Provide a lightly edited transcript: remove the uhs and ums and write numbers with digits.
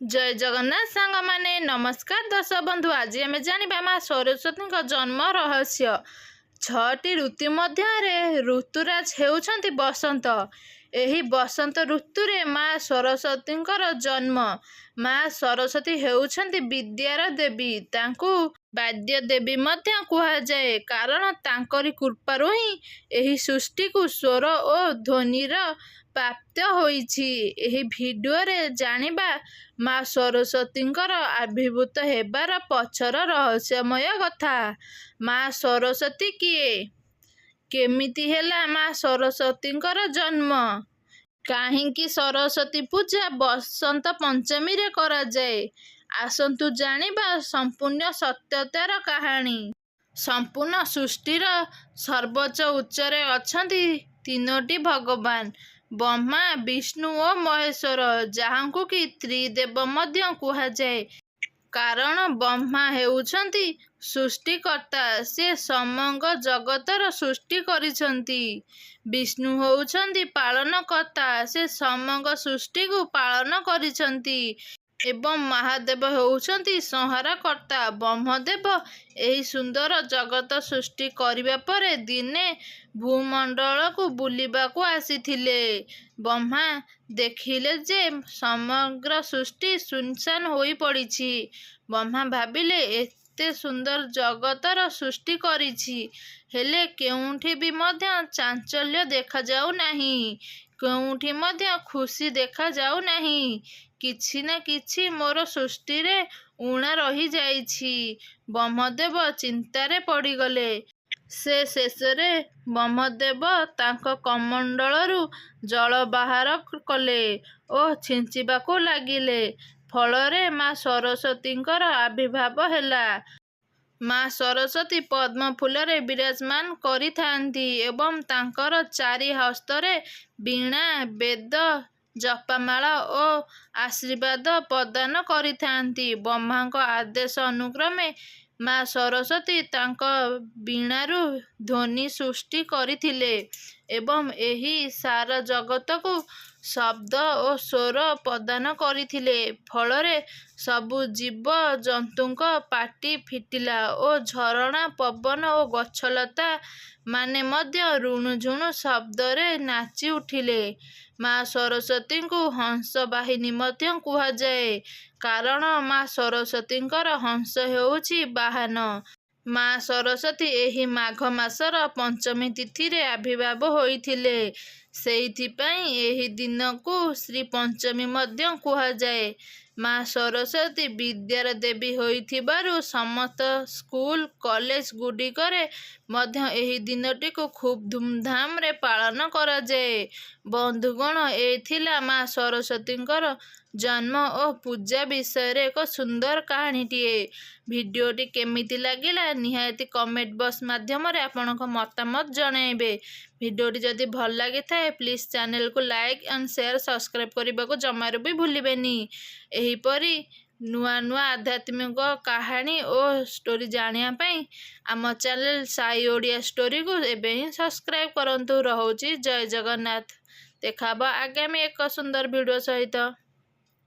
जय जगन्नाथ सांग माने नमस्कार दर्शक बंधु। आज आम जाना माँ सरस्वती जन्म रहस्य। 6टी ऋतु मध्य ऋतुराज होउछंती बसंत। एही बसंत ऋतुरे माँ सरस्वती जन्म। माँ सरस्वती होउछंती विद्यार देवी। तांकु वाद्य देवी मध्य कुहाଯାए, कारण तांकरी कृपारु ही एही सृष्टि को स्वर और ध्वनिर प्राप्त होइछि। एही भिडियो रे जानिबा माँ सरस्वतींकर आविर्भूत हेबार पछर रहस्यमय कथा। माँ सरस्वती किए, केमिति हेला माँ सरस्वतींकर जन्म, काहींकी सरस्वती पूजा बसंत पंचमी रे करा जाए। आसंतु जानिबा संपूर्ण सत्यतार कहानी। संपूर्ण सृष्टिर सर्वोच्च उच्चरे अछंती तीनोटी भगवान, ब्रह्मा, विष्णु और महेश्वर, जहाँकु कि त्रिदेव मध्य कुहाଯାए। कारण ब्रह्मा हेउछंती सृष्टिकर्ता, से समग्र जगतर सृष्टि करिछंती। विष्णु होउछंती पालनकर्ता, से समग्र सृष्टि को पालन करिछंती। एवं महादेव होउछंती संहारकर्ता। ब्रह्मदेव एही सुंदर जगत सृष्टि करिबा परे दिने भूमंडल को बुलिबा को आसीथिले। ब्रह्मा देखिले जे समग्र सृष्टि सुनसान होई पड़िछि। ब्रह्मा भाबिले एते सुंदर जगतर सृष्टि करिछि, हेले केउठी भी मध्य चांचल्य देखा जाऊ नाही, केउठी मध्य खुशी देखा जाऊ नाही। किछि ना किछि मोर सृष्टि रे ऊणा रही जाइछि। ब्रह्मदेव चिंतारे पड़ीगले। से शेषरे ब्रह्मदेव तांक कमंडलरू जल बाहर कले ओ छिंचिबाकू लागिले। फलरे माँ सरस्वतींकर आविर्भाव हेला। माँ सरस्वती पद्म फूलरे विराजमान करिथांती एवं तांकर चारि हस्तरे वीणा, वेद, जपमाला और आशीर्वाद प्रदान करिथांती। ब्रह्मांक आदेश अनुक्रमे माँ सरस्वती तांक वीणारू ध्वनि सृष्टि करिथिले एवं एही सारा जगतकू शब्द और स्वर प्रदान करिथिले। फलरे सबु जीव जंतुंक पाटी फिटिला और झरणा, पवन और गछलता माने मध्य ऋणुझुणु शब्दरे नाची उठिले। माँ सरस्वती को हंस बाहिनी मध्य कुहाଯାए, कारण माँ सरस्वतींकर हंस हेउछि वाहन। माँ सरस्वती एही माघ मासर पंचमी तिथि रे आविर्भाव होइथिले। सेइथिपाई एही दिनकू श्री पंचमी मध्य कुहाଯାए। माँ सरस्वती विद्यार देवी होइथिबारु समस्त स्कूल कॉलेज गुडिकरे मध्य एही दिनटी को खूब धूमधाम रे पालन करा जाए। बंधुगण, एथिला माँ सरस्वतींकर जन्म और पूजा विषय रे एक सुंदर कहानीटीए। भिडियोटी केमिति लागिला निहायती कमेंट बॉक्स माध्यम रे आपनक मतामत जणाइबे। भिडियोटी जदि भल लागी थाए प्लीज चैनल को लाइक एंड शेयर सब्सक्राइब करने को जमारू भी भूलिबेनी। एहीपरी नुआ नुआ आध्यात्मिक कहानी और स्टोरी जानिया पाई आम चैनल साई ओडिया स्टोरी को एबे ही सब्सक्राइब करंतु। रहउची जय जगन्नाथ। देखाबा आगामी एक सुंदर वीडियो सहित।